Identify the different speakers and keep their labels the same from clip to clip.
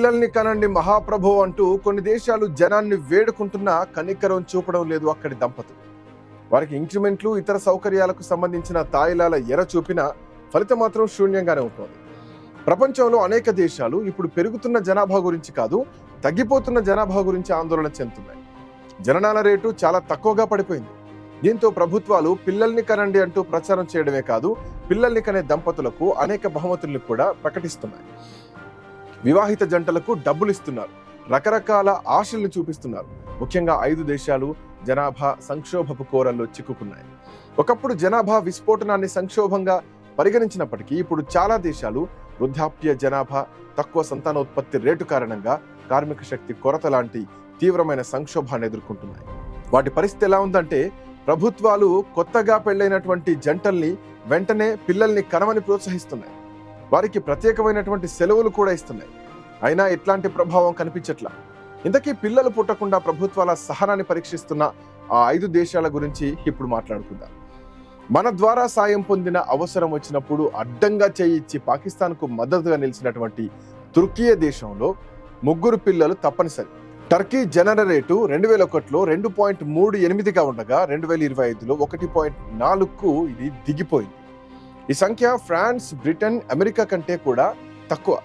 Speaker 1: పిల్లల్ని కనండి మహాప్రభు అంటూ కొన్ని దేశాలు జనాన్ని వేడుకుంటున్నా కనికరం చూపడం లేదు అక్కడి దంపతులు. వారికి ఇంక్రిమెంట్లు ఇతర సౌకర్యాలకు సంబంధించిన తాయిలాల ఎర చూపినా ఫలితం మాత్రం శూన్యంగానే ఉంటుంది. ప్రపంచంలో అనేక దేశాలు ఇప్పుడు పెరుగుతున్న జనాభా గురించి కాదు, తగ్గిపోతున్న జనాభా గురించి ఆందోళన చెందుతున్నాయి. జననాల రేటు చాలా తక్కువగా పడిపోయింది. దీంతో ప్రభుత్వాలు పిల్లల్ని కనండి అంటూ ప్రచారం చేయడమే కాదు, పిల్లల్ని కనే దంపతులకు అనేక బహుమతుల్ని కూడా ప్రకటిస్తున్నాయి. వివాహిత జంటలకు డబ్బులు ఇస్తున్నారు, రకరకాల ఆశల్ని చూపిస్తున్నారు. ముఖ్యంగా 5 దేశాలు జనాభా సంక్షోభపు కోరల్లో చిక్కుకున్నాయి. ఒకప్పుడు జనాభా విస్ఫోటనాన్ని సంక్షోభంగా పరిగణించినప్పటికీ ఇప్పుడు చాలా దేశాలు వృద్ధాప్య జనాభా, తక్కువ సంతానోత్పత్తి రేటు కారణంగా కార్మిక శక్తి కొరత లాంటి తీవ్రమైన సంక్షోభాన్ని ఎదుర్కొంటున్నాయి. వాటి పరిస్థితి ఎలా ఉందంటే, ప్రభుత్వాలు కొత్తగా పెళ్లైనటువంటి జంటల్ని వెంటనే పిల్లల్ని కనమని ప్రోత్సహిస్తున్నాయి. వారికి ప్రత్యేకమైనటువంటి సెలవులు కూడా ఇస్తున్నాయి. అయినా ఎట్లాంటి ప్రభావం కనిపించట్లా. ఇంతకీ పిల్లలు పుట్టకుండా ప్రభుత్వాల సహనాన్ని పరీక్షిస్తున్న ఆ 5 దేశాల గురించి ఇప్పుడు మాట్లాడుకుందాం. మన ద్వారా సాయం పొందిన అవసరం వచ్చినప్పుడు అడ్డంగా చేయిచ్చి పాకిస్తాన్కు మద్దతుగా నిలిచినటువంటి తుర్కియే దేశంలో 3 పిల్లలు తప్పనిసరి. టర్కీ జనన రేటు 2001లో 2.38గా ఉండగా 2025లో 1.4కు ఇది దిగిపోయింది. ఈ సంఖ్య ఫ్రాన్స్, బ్రిటన్, అమెరికా కంటే కూడా తక్కువ.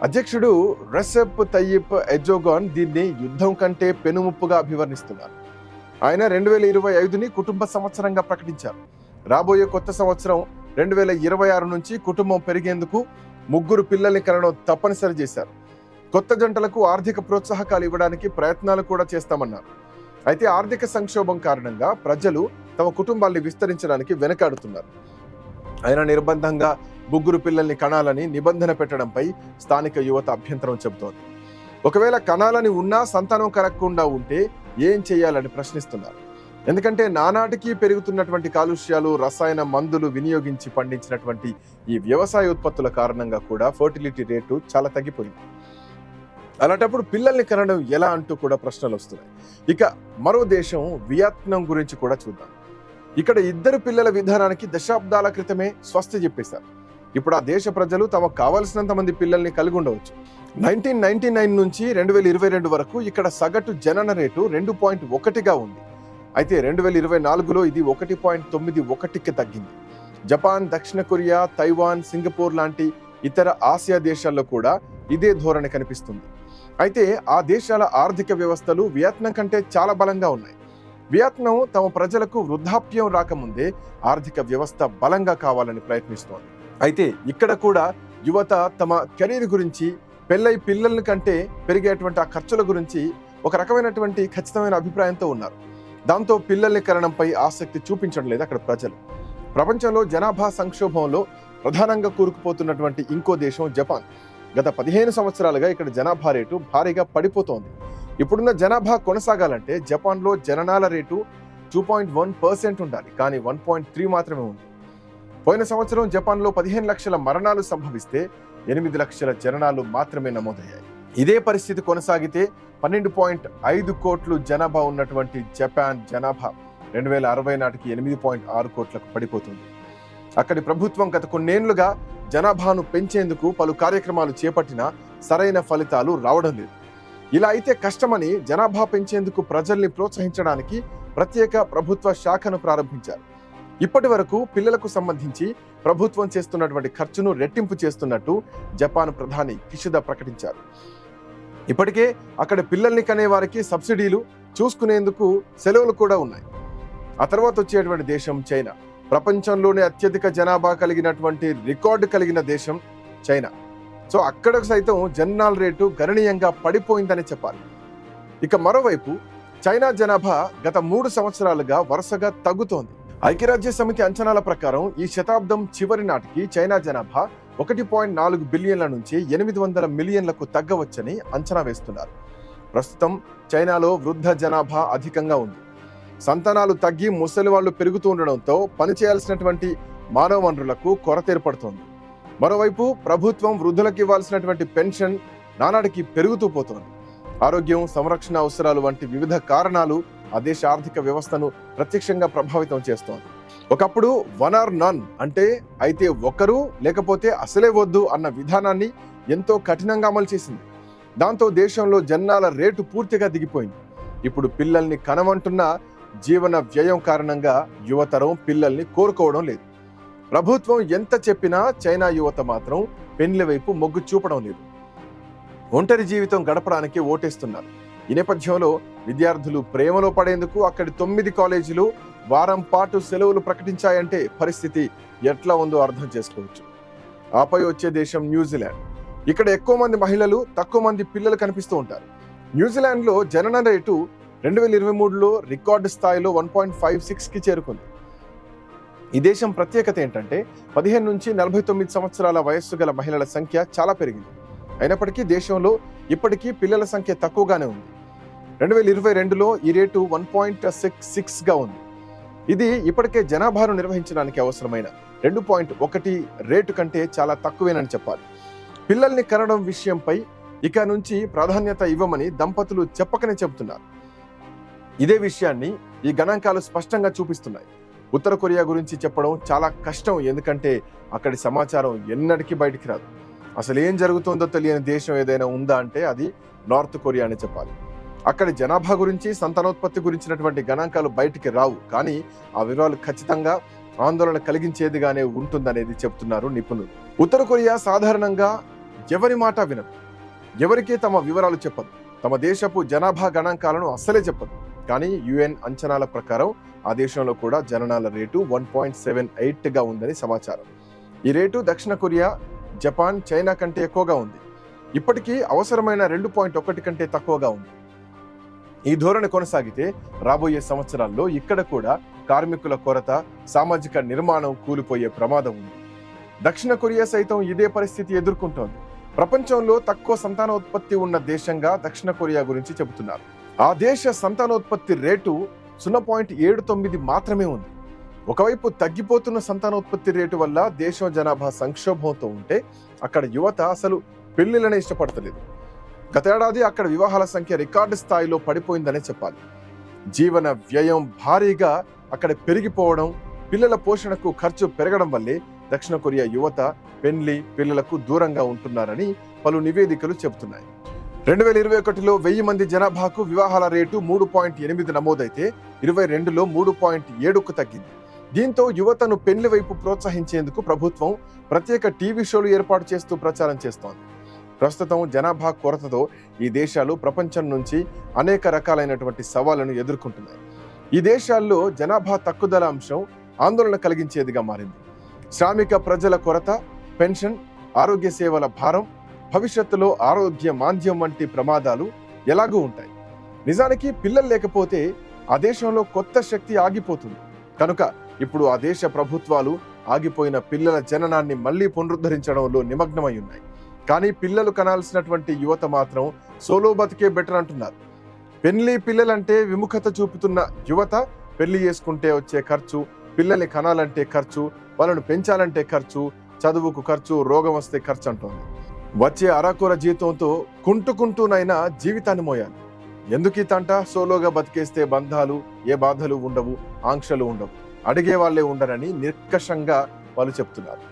Speaker 1: అధ్యక్షుడు రెసెప్ తయ్యిప్ ఎర్డోగాన్ దీన్ని యుద్ధం కంటే పెనుముప్పుగా అభివర్ణిస్తున్నారు. ఆయన 2025ని కుటుంబ సంవత్సరంగా ప్రకటించారు. రాబోయే కొత్త సంవత్సరం 2026 నుంచి కుటుంబం పెరిగేందుకు 3 పిల్లల్ని కనడం తప్పనిసరి చేశారు. కొత్త జంటలకు ఆర్థిక ప్రోత్సాహకాలు ఇవ్వడానికి ప్రయత్నాలు కూడా చేస్తామన్నారు. అయితే ఆర్థిక సంక్షోభం కారణంగా ప్రజలు తమ కుటుంబాల్ని విస్తరించడానికి వెనకాడుతున్నారు. అయినా నిర్బంధంగా 3 పిల్లల్ని కనాలని నిబంధన పెట్టడంపై స్థానిక యువత అభ్యంతరం చెబుతోంది. ఒకవేళ కనాలని ఉన్నా సంతానం కలగకుండా ఉంటే ఏం చేయాలని ప్రశ్నిస్తున్నారు. ఎందుకంటే నానాటికి పెరుగుతున్నటువంటి కాలుష్యాలు, రసాయన మందులు వినియోగించి పండించినటువంటి ఈ వ్యవసాయ ఉత్పత్తుల కారణంగా కూడా ఫర్టిలిటీ రేటు చాలా తగ్గిపోయింది. అలాంటప్పుడు పిల్లల్ని కనడం ఎలా అంటూ కూడా ప్రశ్నలు వస్తున్నాయి. ఇక మరో దేశం వియత్నాం గురించి కూడా చూద్దాం. ఇక్కడ 2 పిల్లల విధానానికి దశాబ్దాల క్రితమే స్వస్తి చెప్పేశారు. ఇప్పుడు ఆ దేశ ప్రజలు తమకు కావలసినంత మంది పిల్లల్ని కలిగి ఉండవచ్చు. 1999 నుంచి 2022 వరకు ఇక్కడ సగటు జనన రేటు 2.1గా ఉంది. అయితే 2024లో ఇది 1.91కి తగ్గింది. జపాన్, దక్షిణ కొరియా, తైవాన్, సింగపూర్ లాంటి ఇతర ఆసియా దేశాల్లో కూడా ఇదే ధోరణి కనిపిస్తుంది. అయితే ఆ దేశాల ఆర్థిక వ్యవస్థలు వియత్నాం కంటే చాలా బలంగా ఉన్నాయి. వియత్నాం తమ ప్రజలకు వృద్ధాప్యం రాకముందే ఆర్థిక వ్యవస్థ బలంగా కావాలని ప్రయత్నిస్తోంది. అయితే ఇక్కడ కూడా యువత తమ కెరీర్ గురించి, పెళ్ళై పిల్లల కంటే పెరిగేటువంటి ఆ ఖర్చుల గురించి ఒక రకమైనటువంటి ఖచ్చితమైన అభిప్రాయంతో ఉన్నారు. దాంతో పిల్లల్ని కనడంపై ఆసక్తి చూపించడం లేదు అక్కడ ప్రజలు. ప్రపంచంలో జనాభా సంక్షోభంలో ప్రధానంగా కూరుకుపోతున్నటువంటి ఇంకో దేశం జపాన్. గత 15 సంవత్సరాలుగా ఇక్కడ జనాభా రేటు భారీగా పడిపోతోంది. ఇప్పుడున్న జనాభా కొనసాగాలంటే జపాన్లో జననాల రేటు 2.1% ఉండాలి, కానీ 1.3 మాత్రమే ఉంది. పోయిన సంవత్సరం జపాన్లో 15 లక్షల మరణాలు సంభవిస్తే 8 లక్షల జననాలు మాత్రమే నమోదయ్యాయి. ఇదే పరిస్థితి కొనసాగితే 12.5 కోట్లు జనాభా ఉన్నటువంటి జపాన్ జనాభా 2060 నాటికి 8.6 కోట్లకు పడిపోతుంది. అక్కడి ప్రభుత్వం గత కొన్నేళ్లుగా జనాభాను పెంచేందుకు పలు కార్యక్రమాలు చేపట్టినా సరైన ఫలితాలు రావడం లేదు. ఇలా అయితే కష్టమని జనాభా పెంచేందుకు ప్రజల్ని ప్రోత్సహించడానికి ప్రత్యేక ప్రభుత్వ శాఖను ప్రారంభించారు. ఇప్పటి వరకు పిల్లలకు సంబంధించి ప్రభుత్వం చేస్తున్నటువంటి ఖర్చును రెట్టింపు చేస్తున్నట్టు జపాన్ ప్రధాని కిషిదా ప్రకటించారు. ఇప్పటికే అక్కడ పిల్లల్ని కనే వారికి సబ్సిడీలు, చూసుకునేందుకు సెలవులు కూడా ఉన్నాయి. ఆ తర్వాత వచ్చేటువంటి దేశం చైనా. ప్రపంచంలోనే అత్యధిక జనాభా కలిగినటువంటి రికార్డు కలిగిన దేశం చైనా. సో అక్కడ సైతం జననాల రేటు గణనీయంగా పడిపోయిందని చెప్పాలి. ఇక మరోవైపు చైనా జనాభా గత 3 సంవత్సరాలుగా వరుసగా తగ్గుతోంది. ఐక్యరాజ్య సమితి అంచనాల ప్రకారం ఈ శతాబ్దం చివరి నాటికి చైనా జనాభా 1.4 బిలియన్ల నుంచి 800 మిలియన్లకు తగ్గవచ్చని అంచనా వేస్తున్నారు. ప్రస్తుతం చైనాలో వృద్ధ జనాభా అధికంగా ఉంది. సంతానాలు తగ్గి ముసలి వాళ్ళు పెరుగుతూ ఉండడంతో పనిచేయాల్సినటువంటి మానవ వనరులకు కొరత ఏర్పడుతోంది. మరోవైపు ప్రభుత్వం వృద్ధులకు ఇవ్వాల్సినటువంటి పెన్షన్ నానాటికి పెరుగుతూ పోతోంది. ఆరోగ్యం, సంరక్షణ అవసరాలు వంటి వివిధ కారణాలు ఆ దేశ ఆర్థిక వ్యవస్థను ప్రత్యక్షంగా ప్రభావితం చేస్తోంది. ఒకప్పుడు 1 or none అంటే అయితే ఒకరు లేకపోతే అసలే వద్దు అన్న విధానాన్ని ఎంతో కఠినంగా అమలు చేసింది. దాంతో దేశంలో జనాల రేటు పూర్తిగా దిగిపోయింది. ఇప్పుడు పిల్లల్ని కనమంటున్న జీవన వ్యయం కారణంగా యువతరం పిల్లల్ని కోరుకోవడం లేదు. ప్రభుత్వం ఎంత చెప్పినా చైనా యువత మాత్రం పెళ్లి వైపు మొగ్గు చూపడం లేదు. ఒంటరి జీవితం గడపడానికి ఓటేస్తున్నారు. ఈ నేపథ్యంలో విద్యార్థులు ప్రేమలో పడేందుకు అక్కడి 9 కాలేజీలు వారం పాటు సెలవులు ప్రకటించాయంటే పరిస్థితి ఎట్లా ఉందో అర్థం చేసుకోవచ్చు. ఆపై వచ్చే దేశం న్యూజిలాండ్. ఇక్కడ ఎక్కువ మంది మహిళలు, తక్కువ మంది పిల్లలు కనిపిస్తూ ఉంటారు. న్యూజిలాండ్లో జనన రేటు 2023లో రికార్డు స్థాయిలో 1.56కి చేరుకుంది. ఈ దేశం ప్రత్యేకత ఏంటంటే 15 నుంచి 49 సంవత్సరాల వయస్సు గల మహిళల సంఖ్య చాలా పెరిగింది. అయినప్పటికీ దేశంలో ఇప్పటికీ పిల్లల సంఖ్య తక్కువగానే ఉంది. 2022లో ఈ రేటు 1.66గా ఉంది. ఇది ఇప్పటికే జనాభాను నిర్వహించడానికి అవసరమైన 2.1 రేటు కంటే చాలా తక్కువేనని చెప్పాలి. పిల్లల్ని కనడం విషయంపై ఇక నుంచి ప్రాధాన్యత ఇవ్వమని దంపతులు చెప్పకనే చెబుతున్నారు. ఇదే విషయాన్ని ఈ గణాంకాలు స్పష్టంగా చూపిస్తున్నాయి. ఉత్తర కొరియా గురించి చెప్పడం చాలా కష్టం, ఎందుకంటే అక్కడి సమాచారం ఎన్నటికీ బయటికి రాదు. అసలు ఏం జరుగుతుందో తెలియని దేశం ఏదైనా ఉందా అంటే అది నార్త్ కొరియా అని చెప్పాలి. అక్కడి జనాభా గురించి, సంతానోత్పత్తి గురించినటువంటి గణాంకాలు బయటికి రావు, కానీ ఆ వివరాలు ఖచ్చితంగా ఆందోళన కలిగించేదిగానే ఉంటుందనేది చెప్తున్నారు నిపుణులు. ఉత్తర కొరియా సాధారణంగా ఎవరి మాట వినదు, ఎవరికీ తమ వివరాలు చెప్పదు, తమ దేశపు జనాభా గణాంకాలను అస్సలే చెప్పదు. కానీ యుఎన్ అంచనాల ప్రకారం ఆ దేశంలో కూడా జననాల రేటు 1.78గా ఉందని సమాచారం. ఈ రేటు దక్షిణ కొరియా, జపాన్, చైనా కంటే ఎక్కువగా ఉంది. ఇప్పటికీ అవసరమైన 2.1 కంటే తక్కువగా ఉంది. ఈ ధోరణి కొనసాగితే రాబోయే సంవత్సరాల్లో ఇక్కడ కూడా కార్మికుల కొరత, సామాజిక నిర్మాణం కూలిపోయే ప్రమాదం ఉంది. దక్షిణ కొరియా సైతం ఇదే పరిస్థితి ఎదుర్కొంటోంది. ప్రపంచంలో తక్కువ సంతానోత్పత్తి ఉన్న దేశంగా దక్షిణ కొరియా గురించి చెబుతున్నారు. ఆ దేశ సంతానోత్పత్తి రేటు 0.79 మాత్రమే ఉంది. ఒకవైపు తగ్గిపోతున్న సంతానోత్పత్తి రేటు వల్ల దేశం జనాభా సంక్షోభంతో ఉంటే అక్కడ యువత అసలు పెళ్లిళ్ళనే ఇష్టపడతలేదు. గతేడాది అక్కడ వివాహాల సంఖ్య రికార్డు స్థాయిలో పడిపోయిందనే చెప్పాలి. జీవన వ్యయం భారీగా అక్కడ పెరిగిపోవడం, పిల్లల పోషణకు ఖర్చు పెరగడం వల్లే దక్షిణ కొరియా యువత పెళ్లి, పిల్లలకు దూరంగా ఉంటున్నారని పలు నివేదికలు చెబుతున్నాయి. 2021లో 1000 మంది జనాభాకు వివాహాల రేటు 3.8 నమోదైతే 22లో 3.7కు తగ్గింది. దీంతో యువతను పెళ్లి వైపు ప్రోత్సహించేందుకు ప్రభుత్వం ప్రత్యేక టీవీ షోలు ఏర్పాటు చేస్తూ ప్రచారం చేస్తోంది. ప్రస్తుతం జనాభా కొరతతో ఈ దేశాలు ప్రపంచం నుంచి అనేక రకాలైనటువంటి సవాళ్లను ఎదుర్కొంటున్నాయి. ఈ దేశాల్లో జనాభా తగ్గుదల అంశం ఆందోళన కలిగించేదిగా మారింది. శ్రామిక ప్రజల కొరత, పెన్షన్, ఆరోగ్య సేవల భారం, భవిష్యత్తులో ఆరోగ్య మాంద్యం వంటి ప్రమాదాలు ఎలాగూ ఉంటాయి. నిజానికి పిల్లలు లేకపోతే ఆ దేశంలో కొత్త శక్తి ఆగిపోతుంది. కనుక ఇప్పుడు ఆ దేశ ప్రభుత్వాలు ఆగిపోయిన పిల్లల జననాన్ని మళ్లీ పునరుద్ధరించడంలో నిమగ్నమై ఉన్నాయి. కానీ పిల్లలు కనాల్సినటువంటి యువత మాత్రం సోలో బతికే బెటర్ అంటున్నారు. పిల్లలంటే విముఖత చూపుతున్న యువత పెళ్లి చేసుకుంటే వచ్చే ఖర్చు, పిల్లల్ని కనాలంటే ఖర్చు, వాళ్ళను పెంచాలంటే ఖర్చు, చదువుకు ఖర్చు, రోగం వస్తే ఖర్చు అంటోంది. వచ్చే అరాకొర జీతంతో కుంటుకుంటూనైనా జీవితాన్ని మోయాలి. ఎందుకు ఈ తంట? సోలోగా బతికేస్తే బంధాలు, ఏ బాధలు ఉండవు, ఆంక్షలు ఉండవు, అడిగే వాళ్ళే ఉండరని నిర్కషంగా వాళ్ళు చెప్తున్నారు.